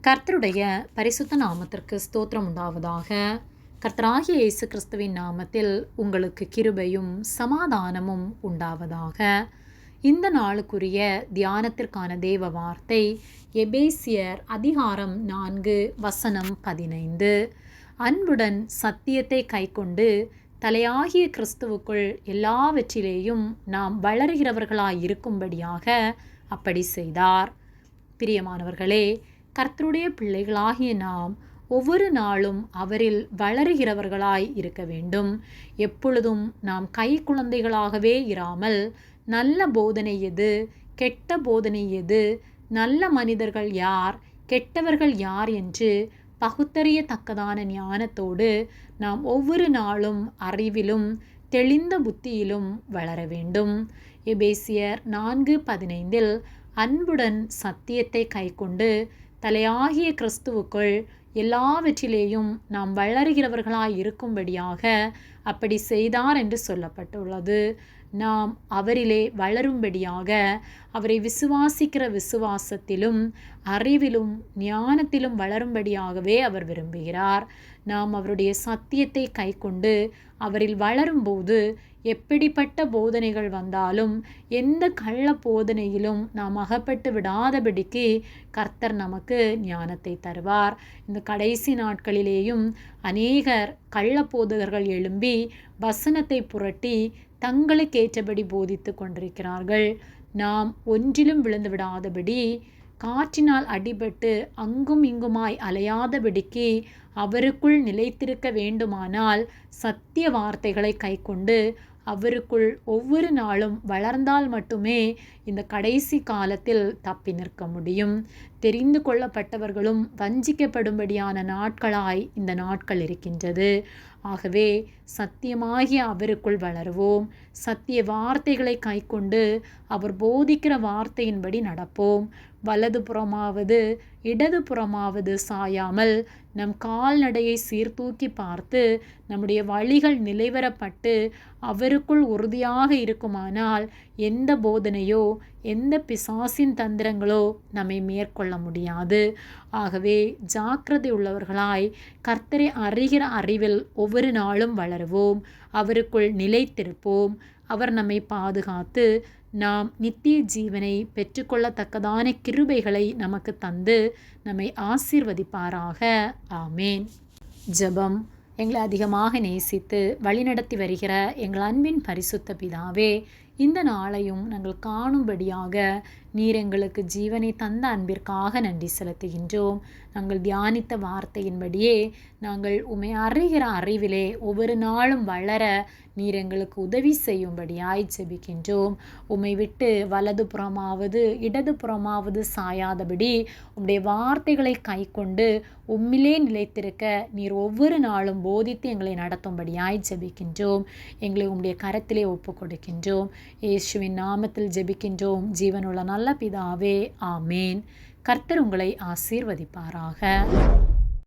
கர்த்தருடைய பரிசுத்த நாமத்திற்கு ஸ்தோத்திரம் உண்டாவதாக. கர்த்தராகிய இயேசு கிறிஸ்துவின் நாமத்தில் உங்களுக்கு கிருபையும் சமாதானமும் உண்டாவதாக. இந்த நாளுக்குரிய தியானத்திற்கான தேவ வார்த்தை எபேசியர் அதிகாரம் 4 வசனம் 15. அன்புடன் சத்தியத்தை கைக்கொண்டு தலையாகிய கிறிஸ்துவுக்குள் எல்லாவற்றிலேயும் நாம் வளருகிறவர்களாயிருக்கும்படியாக அப்படி செய்தார். பிரியமானவர்களே, கர்த்தருடைய பிள்ளைகளாகிய நாம் ஒவ்வொரு நாளும் அவரில் வளருகிறவர்களாய் இருக்க வேண்டும். எப்பொழுதும் நாம் கை குழந்தைகளாகவே இராமல் நல்ல போதனை எது, கெட்ட போதனை எது, நல்ல மனிதர்கள் யார், கெட்டவர்கள் யார் என்று பகுத்தறியத்தக்கதான ஞானத்தோடு நாம் ஒவ்வொரு நாளும் அறிவிலும் தெளிந்த புத்தியிலும் வளர வேண்டும். எபேசியர் 4:15 அன்புடன் சத்தியத்தை கைக்கொண்டு தலையாகிய கிறிஸ்துவுக்குள் எல்லாவற்றிலேயும் நாம் வளருகிறவர்களாய் இருக்கும்படியாக அப்படி செய்தார் என்று சொல்லப்பட்டுள்ளது. நாம் அவரிலே வளரும்படியாக அவரை விசுவாசிக்கிற விசுவாசத்திலும் அறிவிலும் ஞானத்திலும் வளரும்படியாகவே அவர் விரும்புகிறார். நாம் அவருடைய சத்தியத்தை கைக்கொண்டு அவரில் வளரும்போது எப்படிப்பட்ட போதனைகள் வந்தாலும் எந்த கள்ள போதனையிலும் நாம் அகப்பட்டு விடாதபடிக்கு கர்த்தர் நமக்கு ஞானத்தை தருவார். இந்த கடைசி நாட்களிலேயும் அநேகர் கள்ள போதகர்கள் எழும்பி வசனத்தை புரட்டி தங்களுக்கேற்றபடி போதித்து கொண்டிருக்கிறார்கள். நாம் ஒன்றிலும் விழுந்து விடாதபடி காற்றினால் அடிபட்டு அங்கும் இங்குமாய் அலையாதபடிக்கு அவருக்குள் நிலைத்திருக்க வேண்டுமானால் சத்திய வார்த்தைகளை கைக்கொண்டு அவருக்குள் ஒவ்வொரு நாளும் வளர்ந்தால் மட்டுமே இந்த கடைசி காலத்தில் தப்பி நிற்க முடியும். தெரிந்து கொள்ளப்பட்டவர்களும் வஞ்சிக்கப்படும்படியான நாட்களாய் இந்த நாட்கள் இருக்கின்றது. ஆகவே சத்தியமாகிய அவருக்குள் வளருவோம். சத்திய வார்த்தைகளை கைக்கொண்டு அவர் போதிக்கிற வார்த்தையின்படி நடப்போம். வலது புறமாவது இடது புறமாவது சாயாமல் நம் கால்நடையை சீர்தூக்கி பார்த்து நம்முடைய வழிகள் நிலைவரப்பட்டு அவருக்குள் உறுதியாக இருக்குமானால் எந்த போதனையோ எந்த பிசாசின் தந்திரங்களோ நம்மை மேற்கொள்ள முடியாது. ஆகவே ஜாக்கிரதை உள்ளவர்களாய் கர்த்தரை அறிகிற அறிவில் ஒவ்வொரு நாளும் வளருவோம். அவருக்குள் நிலைத்திருப்போம். அவர் நம்மை பாதுகாத்து நாம் நித்திய ஜீவனை பெற்றுக்கொள்ளத்தக்கதான கிருபைகளை நமக்கு தந்து நம்மை ஆசீர்வதிப்பாராக. ஆமேன். ஜெபம். எங்களை அதிகமாக நேசித்து வழிநடத்தி வருகிற எங்கள் அன்பின் பரிசுத்த பிதாவே, இந்த நாளையும் நாங்கள் காணும்படியாக நீர் எங்களுக்கு ஜீவனை தந்த அன்பிற்காக நன்றி செலுத்துகின்றோம். நாங்கள் தியானித்த வார்த்தையின்படியே நாங்கள் உம்மை அறிகிற அறிவிலே ஒவ்வொரு நாளும் வளர நீர் எங்களுக்கு உதவி செய்யும்படியாய் ஜெபிக்கின்றோம். உம்மை விட்டு வலது புறமாவது இடது புறமாவது சாயாதபடி உம்முடைய வார்த்தைகளை கைக்கொண்டு உம்மிலே நிலைத்திருக்க நீர் ஒவ்வொரு நாளும் போதித்து எங்களை நடத்தும்படியாய் ஜெபிக்கின்றோம். எங்களை உம்முடைய கரத்திலே ஒப்பு கொடுக்கின்றோம். இயேசுவின் நாமத்தில் ஜெபிக்கின்றோம் ஜீவனுள்ள நல்ல பிதாவே. ஆமேன். கர்த்தர் உங்களை ஆசீர்வதிப்பாராக.